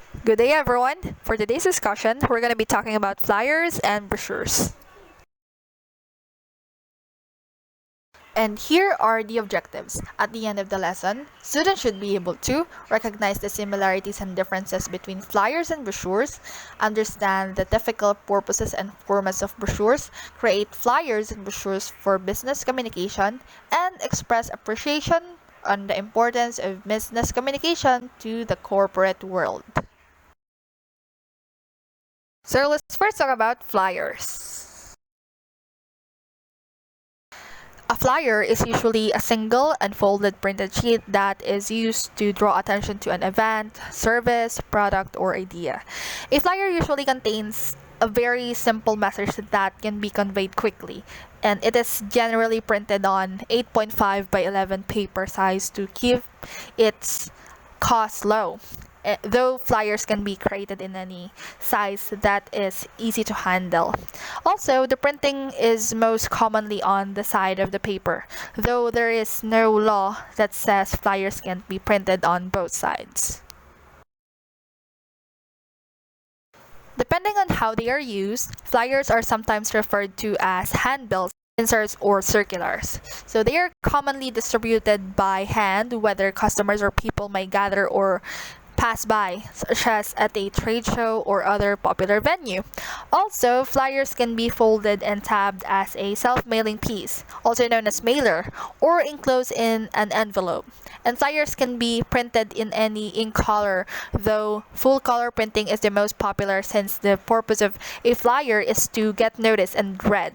Good day, everyone. For today's discussion, we're going to be talking about flyers and brochures. And here are the objectives. At the end of the lesson, students should be able to recognize the similarities and differences between flyers and brochures, understand the typical purposes and formats of brochures, create flyers and brochures for business communication, and express appreciation on the importance of business communication to the corporate world. So let's first talk about flyers. A flyer is usually a single unfolded printed sheet that is used to draw attention to an event, service, product, or idea. A flyer usually contains a very simple message that can be conveyed quickly, and it is generally printed on 8.5 by 11 paper size to keep its cost low. Though flyers can be created in any size that is easy to handle. Also, the printing is most commonly on the side of the paper, though there is no law that says flyers can't be printed on both sides. Depending on how they are used, flyers are sometimes referred to as handbills, inserts, or circulars. So they are commonly distributed by hand, whether customers or people may gather or pass by, such as at a trade show or other popular venue. Also, flyers can be folded and tabbed as a self-mailing piece, also known as mailer, or enclosed in an envelope. And flyers can be printed in any ink color, though full color printing is the most popular since the purpose of a flyer is to get noticed and read.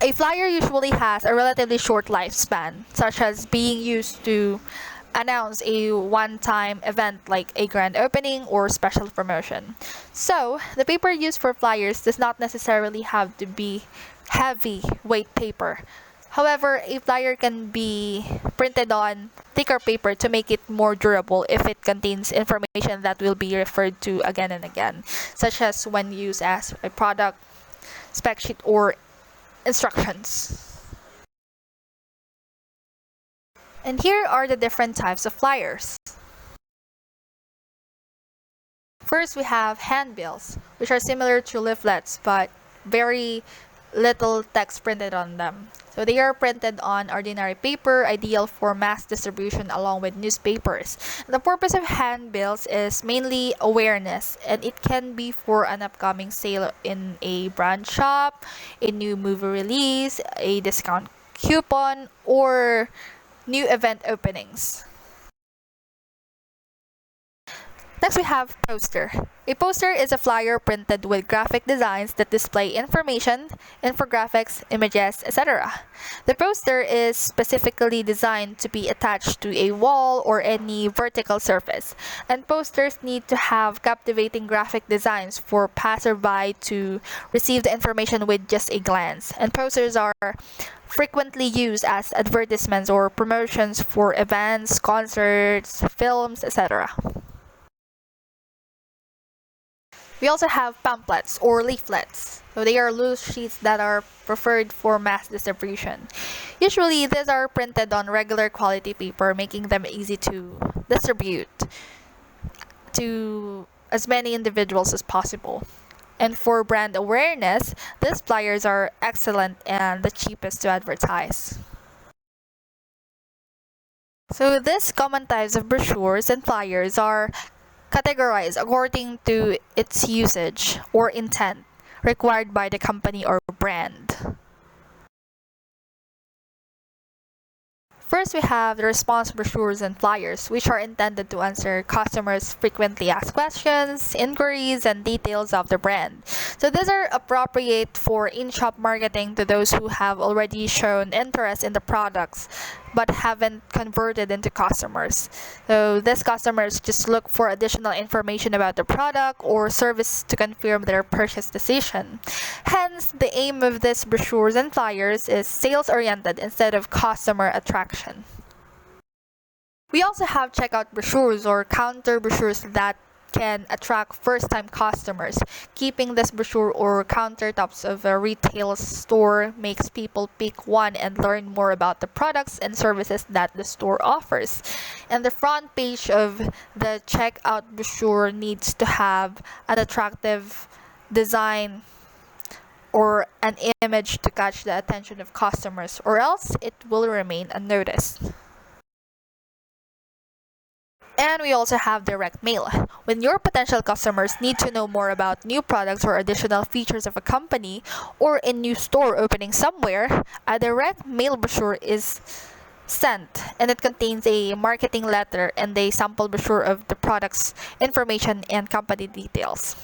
A flyer usually has a relatively short lifespan, such as being used to announce a one-time event like a grand opening or special promotion. So, the paper used for flyers does not necessarily have to be heavy weight paper. However, a flyer can be printed on thicker paper to make it more durable if it contains information that will be referred to again and again, such as when used as a product, spec sheet, or instructions. And here are the different types of flyers. First, we have handbills, which are similar to leaflets but very little text printed on them. So they are printed on ordinary paper, ideal for mass distribution along with newspapers. The purpose of handbills is mainly awareness, and it can be for an upcoming sale in a brand shop, a new movie release, a discount coupon, or new event openings. Next, we have poster. A poster is a flyer printed with graphic designs that display information, infographics, images, etc. The poster is specifically designed to be attached to a wall or any vertical surface, and posters need to have captivating graphic designs for passerby to receive the information with just a glance. And posters are frequently used as advertisements or promotions for events, concerts, films, etc. We also have pamphlets or leaflets. So they are loose sheets that are preferred for mass distribution. Usually, these are printed on regular quality paper, making them easy to distribute to as many individuals as possible. And for brand awareness, these flyers are excellent and the cheapest to advertise. So these common types of brochures and flyers are categorized according to its usage or intent required by the company or brand. First, we have the response brochures and flyers, which are intended to answer customers' frequently asked questions, inquiries, and details of the brand. So these are appropriate for in-shop marketing to those who have already shown interest in the products but haven't converted into customers. So these customers just look for additional information about the product or service to confirm their purchase decision. Hence, the aim of these brochures and flyers is sales-oriented instead of customer attraction. We also have checkout brochures or counter brochures that can attract first-time customers. Keeping this brochure or countertops of a retail store makes people pick one and learn more about the products and services that the store offers. And the front page of the checkout brochure needs to have an attractive design or an image to catch the attention of customers, or else it will remain unnoticed. And we also have direct mail. When your potential customers need to know more about new products or additional features of a company or a new store opening somewhere, a direct mail brochure is sent, and it contains a marketing letter and a sample brochure of the product's information and company details.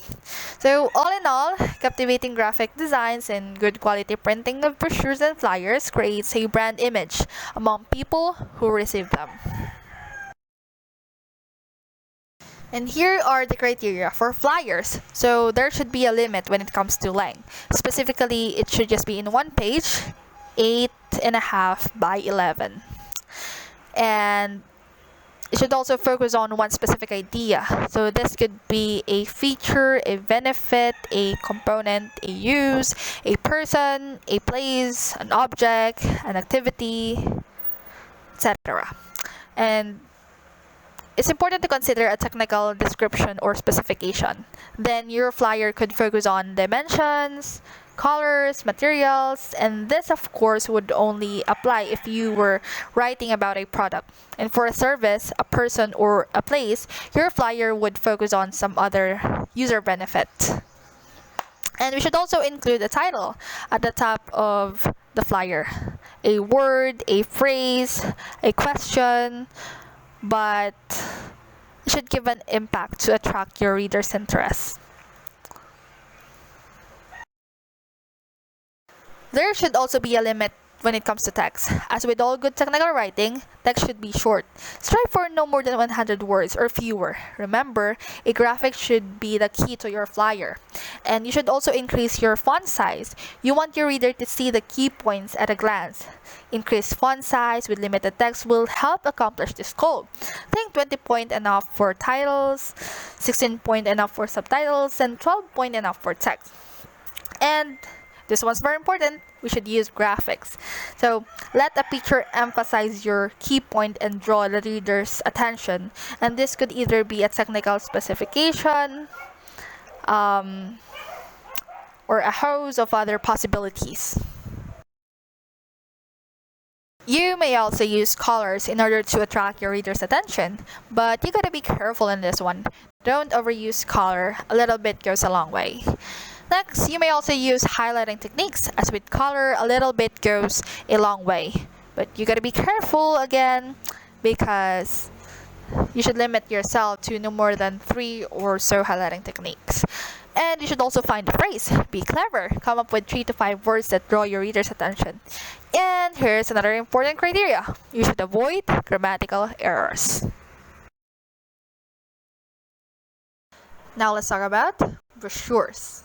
So all in all, captivating graphic designs and good quality printing of brochures and flyers creates a brand image among people who receive them. And here are the criteria for flyers. So there should be a limit when it comes to length. Specifically, it should just be in one page, 8.5 by 11. And it should also focus on one specific idea. So this could be a feature, a benefit, a component, a use, a person, a place, an object, an activity, etc. And it's important to consider a technical description or specification. Then your flyer could focus on dimensions, colors, materials, and this of course would only apply if you were writing about a product. And for a service, a person, or a place, your flyer would focus on some other user benefit. And we should also include a title at the top of the flyer. A word, a phrase, a question, but it should give an impact to attract your reader's interest. There should also be a limit when it comes to text. As with all good technical writing, text should be short. Strive for no more than 100 words or fewer. Remember, a graphic should be the key to your flyer. And you should also increase your font size. You want your reader to see the key points at a glance. Increased font size with limited text will help accomplish this goal. Think 20 point enough for titles, 16 point enough for subtitles, and 12 point enough for text. And this one's very important. We should use graphics. So let a picture emphasize your key point and draw the reader's attention. And this could either be a technical specification or a host of other possibilities. You may also use colors in order to attract your reader's attention, but you gotta be careful in this one. Don't overuse color. A little bit goes a long way. Next, you may also use highlighting techniques. As with color, a little bit goes a long way. But you gotta be careful again, because you should limit yourself to no more than 3 or so highlighting techniques. And you should also find a phrase. Be clever. Come up with 3 to 5 words that draw your reader's attention. And here's another important criteria. You should avoid grammatical errors. Now let's talk about brochures.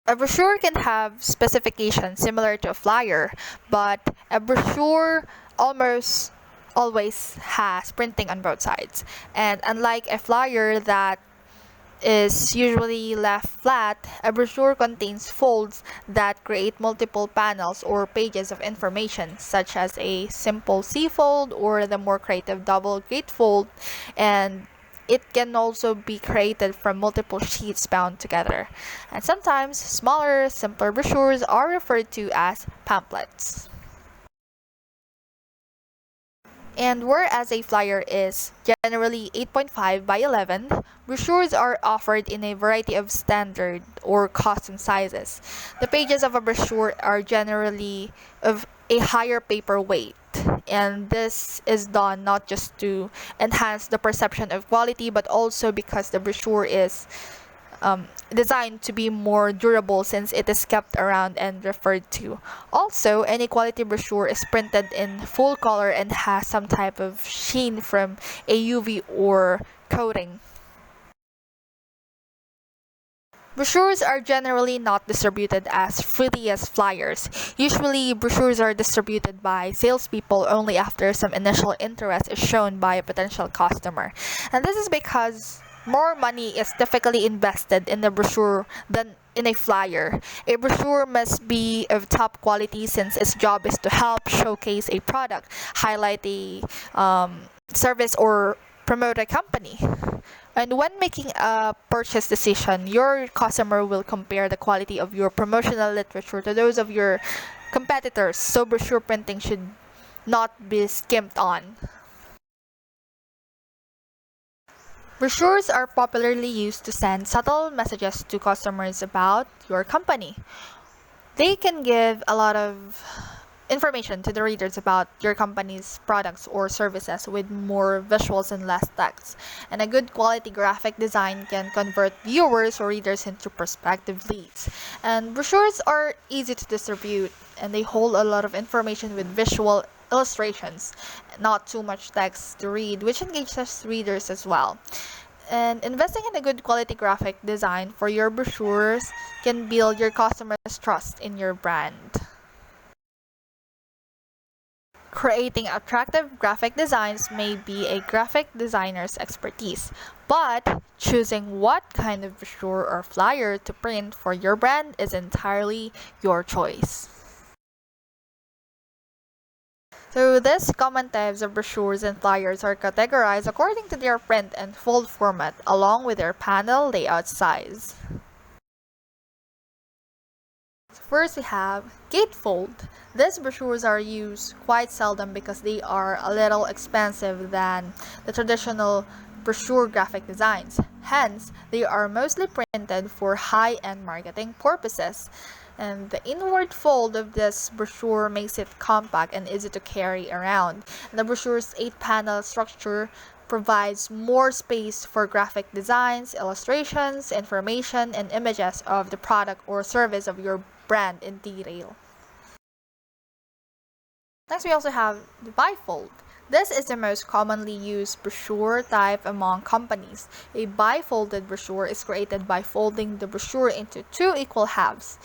A brochure can have specifications similar to a flyer, but a brochure almost always has printing on both sides. And unlike a flyer that is usually left flat, a brochure contains folds that create multiple panels or pages of information, such as a simple C-fold or the more creative double gatefold, and it can also be created from multiple sheets bound together. And sometimes smaller, simpler brochures are referred to as pamphlets. And whereas a flyer is generally 8.5 by 11, brochures are offered in a variety of standard or custom sizes. The pages of a brochure are generally of a higher paper weight, and this is done not just to enhance the perception of quality, but also because the brochure is designed to be more durable since it is kept around and referred to. Also, any quality brochure is printed in full color and has some type of sheen from a UV or coating. Brochures are generally not distributed as freely as flyers. Usually, brochures are distributed by salespeople only after some initial interest is shown by a potential customer. And this is because more money is typically invested in a brochure than in a flyer. A brochure must be of top quality since its job is to help showcase a product, highlight a service, or promote a company. And when making a purchase decision, your customer will compare the quality of your promotional literature to those of your competitors, so brochure printing should not be skimped on. Brochures are popularly used to send subtle messages to customers about your company. They can give a lot of information to the readers about your company's products or services with more visuals and less text. And a good quality graphic design can convert viewers or readers into prospective leads. And brochures are easy to distribute and they hold a lot of information with visual illustrations, not too much text to read, which engages readers as well. And investing in a good quality graphic design for your brochures can build your customers' trust in your brand. Creating attractive graphic designs may be a graphic designer's expertise, but choosing what kind of brochure or flyer to print for your brand is entirely your choice. So these common types of brochures and flyers are categorized according to their print and fold format along with their panel layout size. First, we have gatefold. These brochures are used quite seldom because they are a little expensive than the traditional brochure graphic designs. Hence, they are mostly printed for high-end marketing purposes. And the inward fold of this brochure makes it compact and easy to carry around. And the brochure's 8-panel structure provides more space for graphic designs, illustrations, information, and images of the product or service of your brand in detail. Next, we also have the bifold. This is the most commonly used brochure type among companies. A bifolded brochure is created by folding the brochure into two equal halves.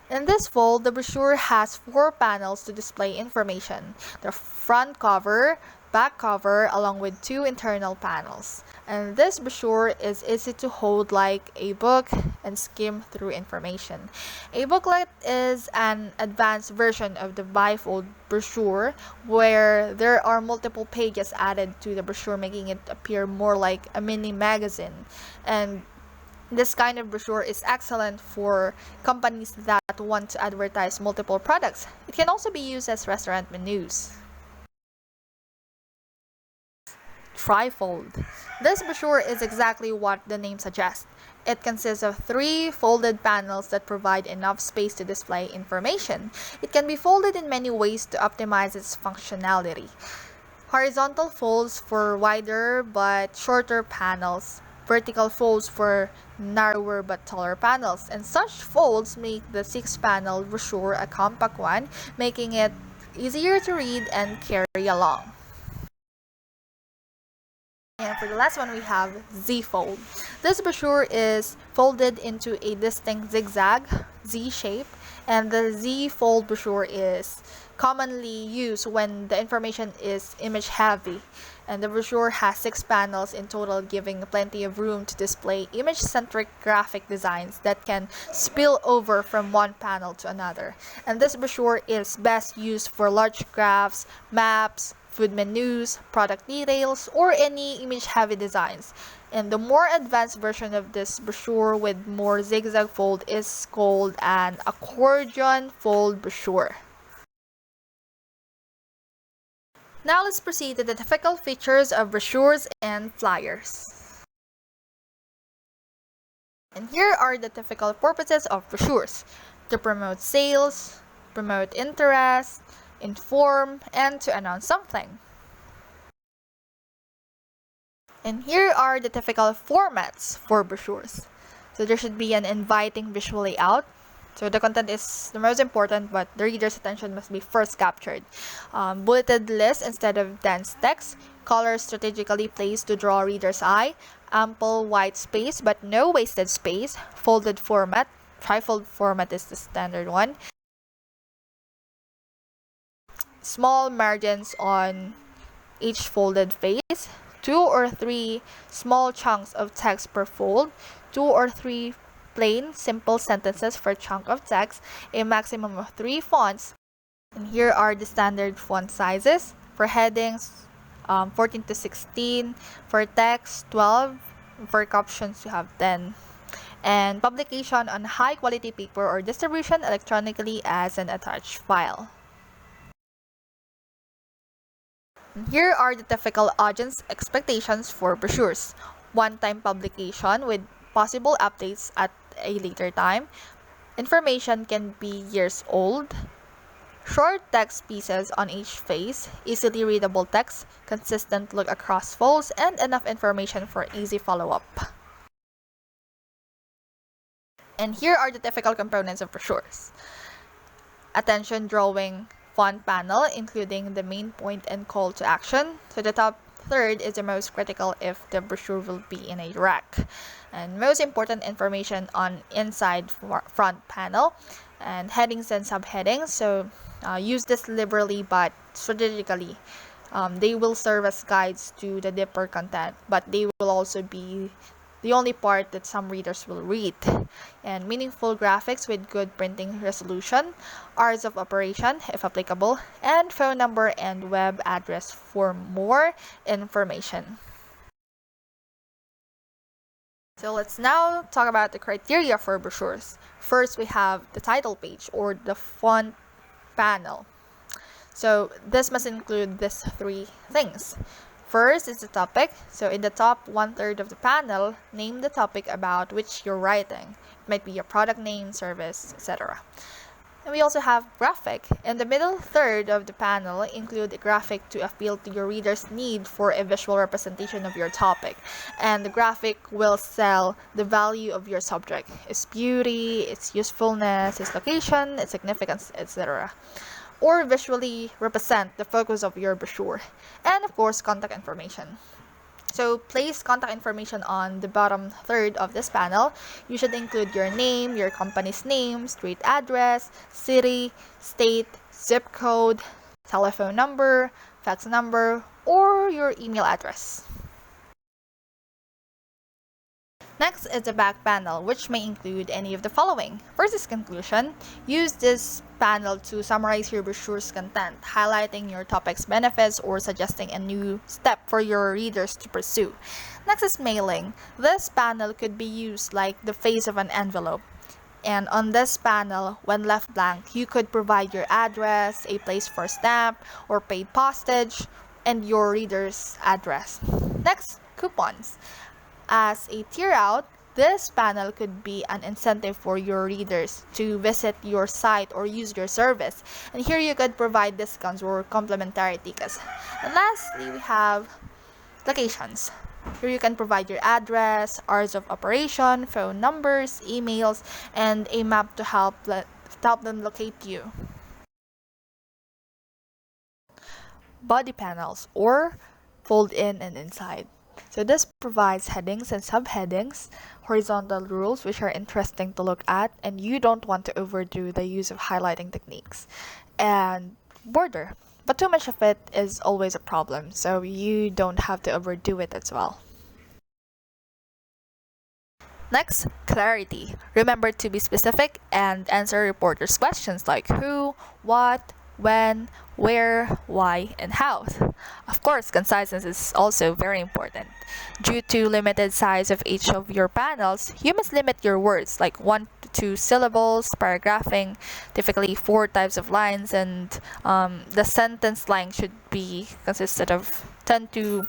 In this fold, the brochure has 4 panels to display information: the front cover, back cover, along with 2 internal panels. And this brochure is easy to hold like a book and skim through information. A booklet is an advanced version of the bifold brochure where there are multiple pages added to the brochure, making it appear more like a mini magazine. And this kind of brochure is excellent for companies that want to advertise multiple products. It can also be used as restaurant menus. Trifold. This brochure is exactly what the name suggests. It consists of 3 folded panels that provide enough space to display information. It can be folded in many ways to optimize its functionality. Horizontal folds for wider but shorter panels, vertical folds for narrower but taller panels, and such folds make the 6-panel brochure a compact one, making it easier to read and carry along. And for the last one, we have Z-fold. This brochure is folded into a distinct zigzag Z shape, and the Z-fold brochure is commonly used when the information is image heavy. And the brochure has 6 panels in total, giving plenty of room to display image-centric graphic designs that can spill over from one panel to another. And this brochure is best used for large graphs, maps, food menus, product details, or any image-heavy designs. And the more advanced version of this brochure with more zigzag fold is called an accordion fold brochure. Now let's proceed to the typical features of brochures and flyers. And here are the typical purposes of brochures: to promote sales, promote interest, inform, and to announce something. And here are the typical formats for brochures. So there should be an inviting visual layout, So the content is the most important, but the reader's attention must be first captured. Bulleted list instead of dense text. Colors strategically placed to draw reader's eye. Ample white space but no wasted space. Folded format. Trifold format is the standard one. Small margins on each folded face. 2 or 3 small chunks of text per fold. 2 or 3 plain, simple sentences per chunk of text. A maximum of 3 fonts. And here are the standard font sizes. For headings, 14 to 16. For text, 12. For captions, you have 10. And publication on high quality paper or distribution electronically as an attached file. And here are the typical audience expectations for brochures. One-time publication with possible updates at a later time. Information can be years old. Short text pieces on each face, easily readable text, consistent look across folds, and enough information for easy follow-up. And here are the typical components of brochures. Attention drawing font panel, including the main point and call to action. So the top third is the most critical if the brochure will be in a rack. And most important information on inside front panel and headings and subheadings. So use this liberally but strategically. They will serve as guides to the deeper content, but they will also be the only part that some readers will read. And meaningful graphics with good printing resolution, hours of operation if applicable, and phone number and web address for more information. So let's now talk about the criteria for brochures. First, we have the title page or the font panel. So this must include these 3 things. First is the topic. So in the top 1/3 of the panel, name the topic about which you're writing. It might be your product name, service, etc. And we also have graphic. In the middle third of the panel, include a graphic to appeal to your reader's need for a visual representation of your topic. And the graphic will sell the value of your subject, its beauty, its usefulness, its location, its significance, etc. Or visually represent the focus of your brochure. And of course, contact information. So place contact information on the bottom third of this panel. You should include your name, your company's name, street address, city, state, zip code, telephone number, fax number, or your email address. Next is the back panel, which may include any of the following. First is conclusion. Use this panel to summarize your brochure's content, highlighting your topic's benefits or suggesting a new step for your readers to pursue. Next is mailing. This panel could be used like the face of an envelope. And on this panel, when left blank, you could provide your address, a place for stamp or paid postage, and your reader's address. Next, coupons. As a tier out, this panel could be an incentive for your readers to visit your site or use your service. And here you could provide discounts or complimentary tickets. And lastly, we have locations. Here you can provide your address, hours of operation, phone numbers, emails, and a map to help them locate you. Body panels or fold in and inside. So this provides headings and subheadings, horizontal rules which are interesting to look at, and you don't want to overdo the use of highlighting techniques, and border. But too much of it is always a problem, so you don't have to overdo it as well. Next, clarity. Remember to be specific and answer reporters' questions like who, what, when, where, why, and how. Of course, conciseness is also very important. Due to limited size of each of your panels, you must limit your words like 1 to 2 syllables, paragraphing, typically 4 types of lines, and the sentence length should be consisted of 10 to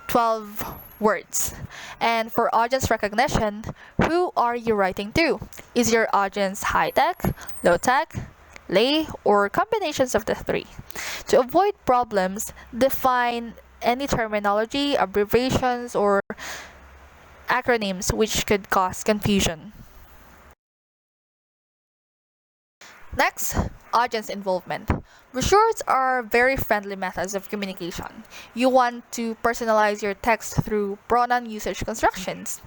12 words. And for audience recognition, who are you writing to? Is your audience high-tech, low-tech, lay, or combinations of the 3? To avoid problems, define any terminology, abbreviations, or acronyms which could cause confusion. Next, audience involvement. Brochures are very friendly methods of communication. You want to personalize your text through pronoun usage constructions.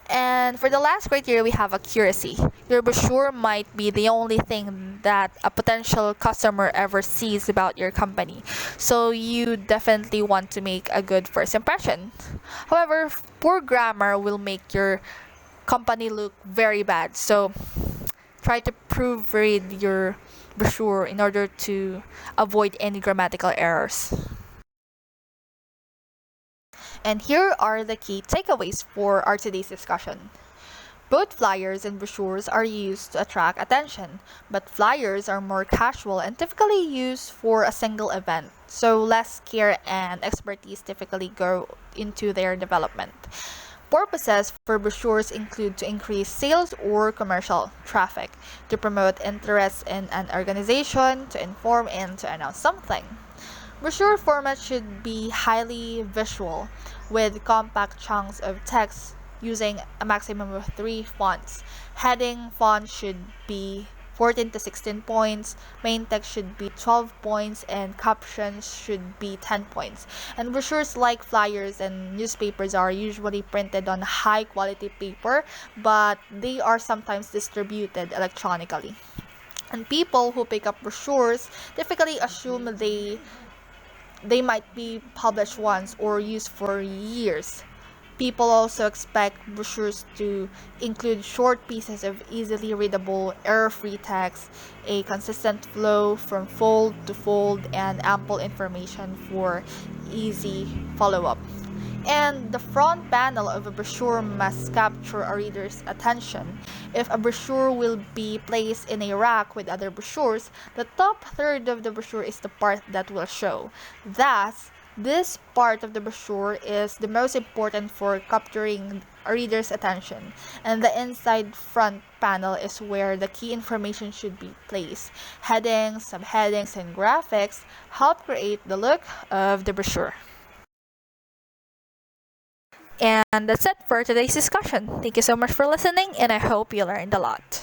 And for the last criteria, we have accuracy. Your brochure might be the only thing that a potential customer ever sees about your company. So you definitely want to make a good first impression. However, poor grammar will make your company look very bad. So try to proofread your brochure in order to avoid any grammatical errors. And here are the key takeaways for our today's discussion. Both flyers and brochures are used to attract attention, but flyers are more casual and typically used for a single event, so less care and expertise typically go into their development. Purposes for brochures include to increase sales or commercial traffic, to promote interest in an organization, to inform and to announce something. Brochure format should be highly visual, with compact chunks of text using a maximum of 3 fonts. Heading font should be 14 to 16 points, main text should be 12 points, and captions should be 10 points. And brochures, like flyers and newspapers, are usually printed on high quality paper, but they are sometimes distributed electronically. And people who pick up brochures typically assume they might be published once or used for years. People also expect brochures to include short pieces of easily readable, error-free text, a consistent flow from fold to fold, and ample information for easy follow-up. And the front panel of a brochure must capture a reader's attention. If a brochure will be placed in a rack with other brochures, the top third of the brochure is the part that will show. Thus, this part of the brochure is the most important for capturing a reader's attention, and the inside front panel is where the key information should be placed. Headings, subheadings, and graphics help create the look of the brochure. And that's it for today's discussion. Thank you so much for listening, and I hope you learned a lot.